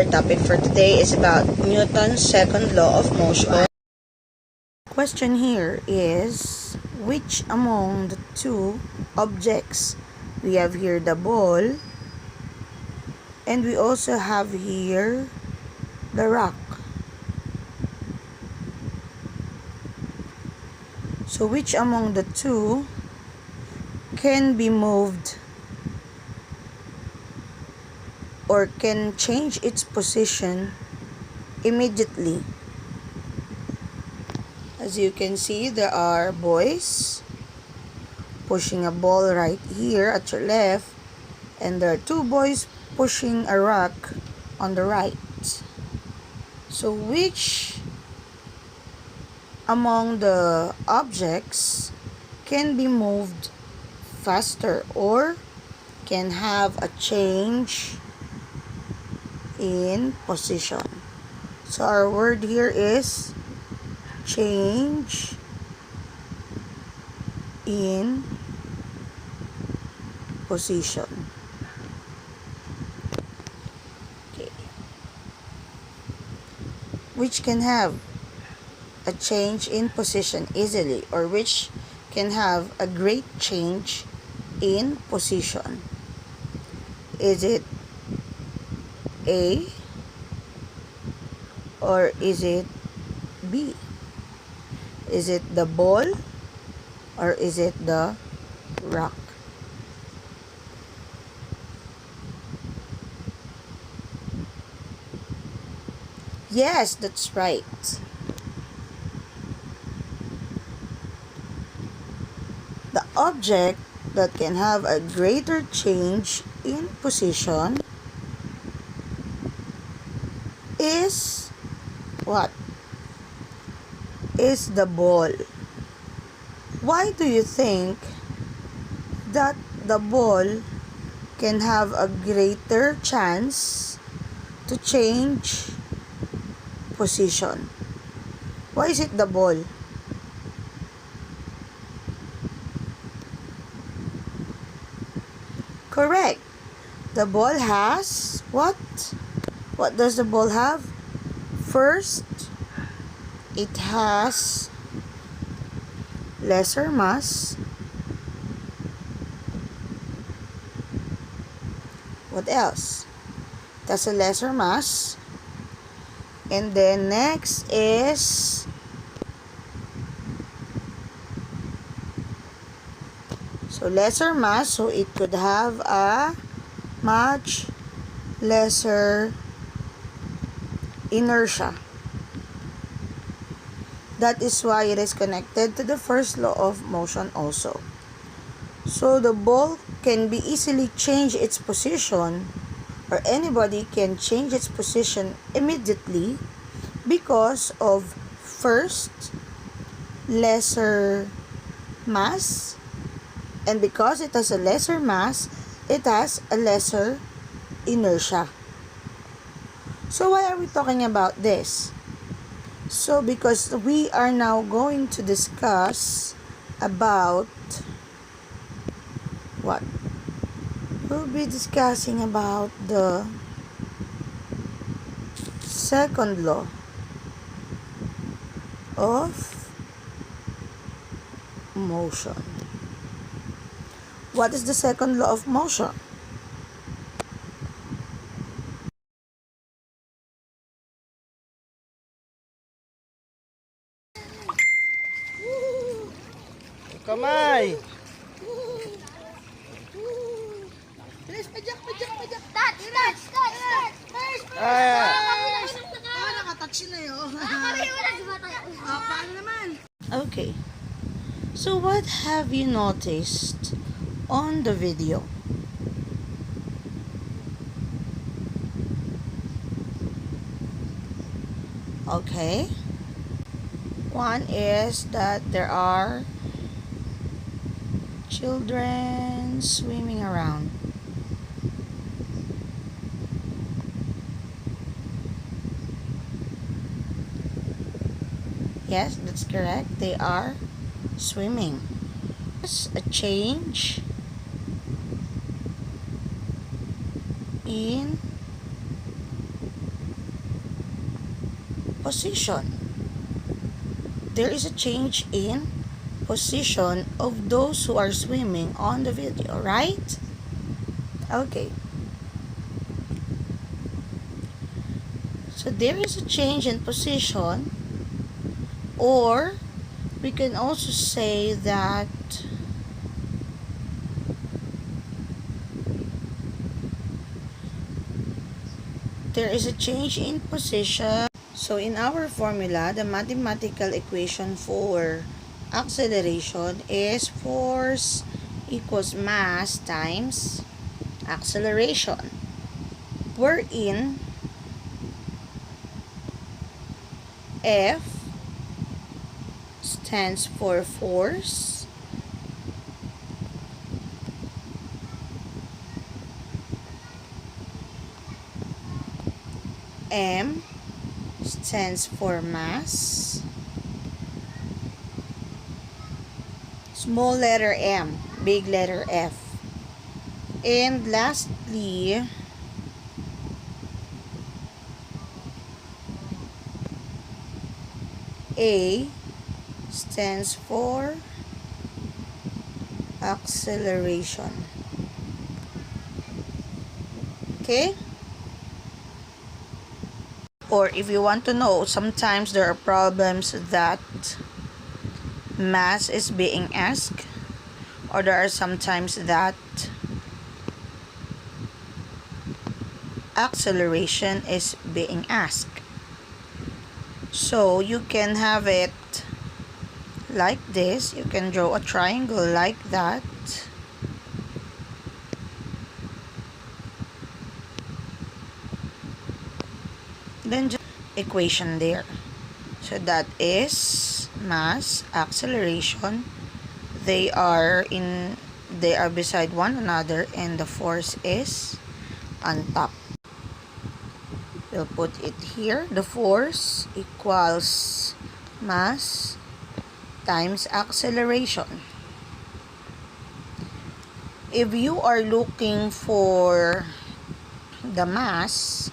our topic for today is about Newton's second law of motion. Question here is, which among the two objects, we have here the ball, and we also have here the rock. So which among the two can be moved or can change its position immediately? As you can see, there are boys pushing a ball right here at your left, and there are two boys pushing a rock on the right. So which among the objects can be moved faster or can have a change in position? So our word here is change in position. Okay. Which can have a change in position easily, or which can have a great change in position? Is it A or is it B? Is it the ball or is it the rock? Yes, that's right. The object that can have a greater change in position is what? Is the ball. Why do you think that the ball can have a greater chance to change position? Why is it the ball? Correct. The ball has what? What does the ball have? First, it has lesser mass. What else? It has a lesser mass. And then next is lesser mass, so it could have a much lesser inertia. That is why it is connected to the first law of motion also. So the ball can be easily change its position, or anybody can change its position immediately because of first, lesser mass, and because it has a lesser mass, it has a lesser inertia. So why are we talking about this? So because we are now going to discuss about what? We'll be discussing about the second law of motion. What is the second law of motion? Kamay! Please, pajak. Start! First! Nakatouch na yun. Paano naman? Okay. So what have you noticed on the video? Okay. One is that there are children swimming around. Yes, that's correct. They are swimming. A change in position. There is a change in position of those who are swimming on the video, right? Okay. So there is a change in position, or we can also say that there is a change in position. So in our formula, the mathematical equation for acceleration is force equals mass times acceleration, wherein F stands for force, M stands for mass, small letter M, big letter F, and lastly, A stands for acceleration. Okay? Or if you want to know, sometimes there are problems that mass is being asked, or there are sometimes that acceleration is being asked. So you can have it like this. You can draw a triangle like that. Then just equation there. So that is mass, acceleration. They are beside one another, and the force is on top. We'll put it here. The force equals mass times acceleration. If you are looking for the mass,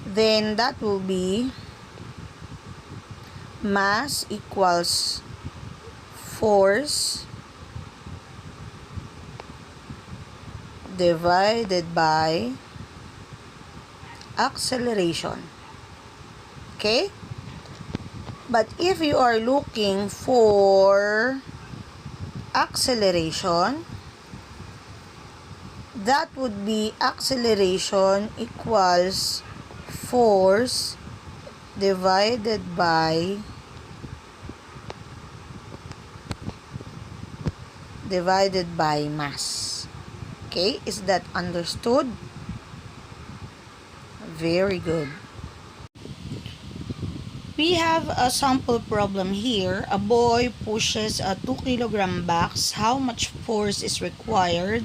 then that will be mass equals force divided by acceleration. Okay? But if you are looking for acceleration, that would be acceleration equals force divided by mass. Okay, is that understood? Very good. We have a sample problem here. A boy pushes a 2-kilogram box. How much force is required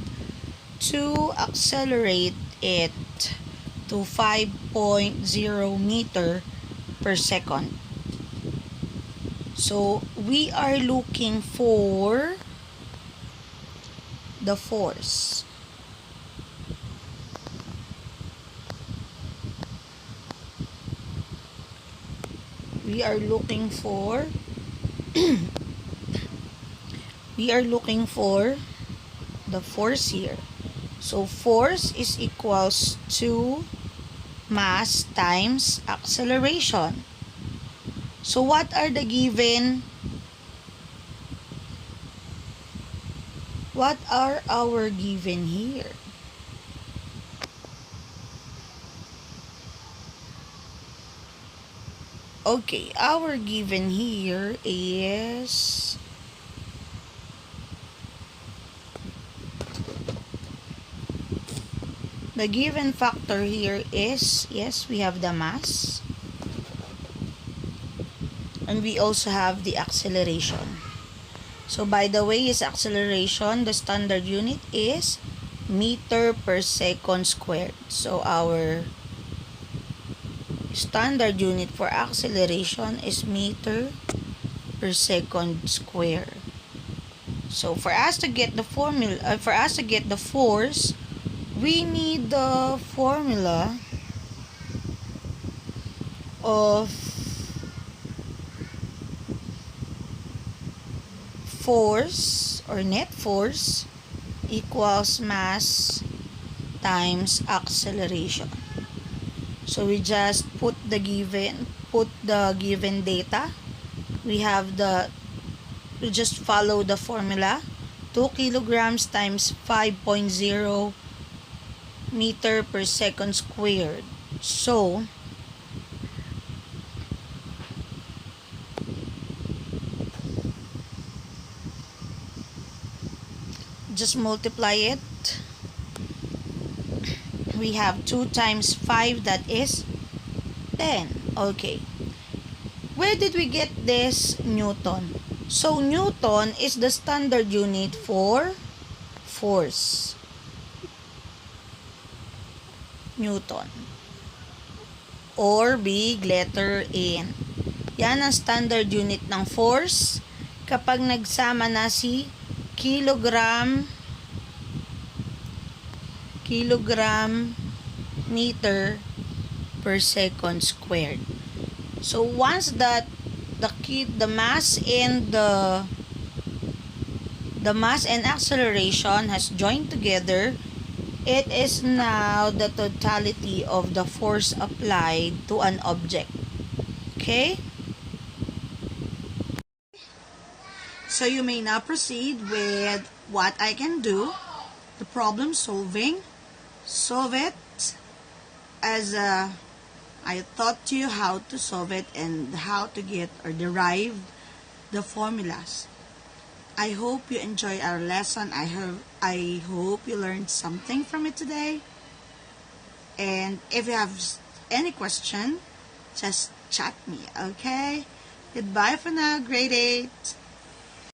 to accelerate it to 5.0 meter per second? So we are looking for the force. We are looking for the force here. So force is equals to mass times acceleration. So what are the given? What are our given here? Okay, our given here is the given factor here is, yes, we have the mass, and we also have the acceleration. So by the way, is acceleration, the standard unit is meter per second squared. So our standard unit for acceleration is meter per second square. So for us to get the force, we need the formula of force or net force equals mass times acceleration. So we just put the given data. We just follow the formula. 2 kilograms times 5.0 meter per second squared. So just multiply it. We have 2 times 5, that is 10. Okay. Where did we get this Newton? So Newton is the standard unit for force. Newton. Or big letter N. Yan ang standard unit ng force kapag nagsama na si kilogram meter per second squared. So once that the mass and acceleration has joined together, it is now the totality of the force applied to an object. Okay? So you may now proceed with what I can do, the problem solving. Solve it as I taught you how to solve it and how to get or derive the formulas. I hope you enjoy our lesson. I hope you learned something from it today. And if you have any question, just chat me, okay? Goodbye for now, grade 8.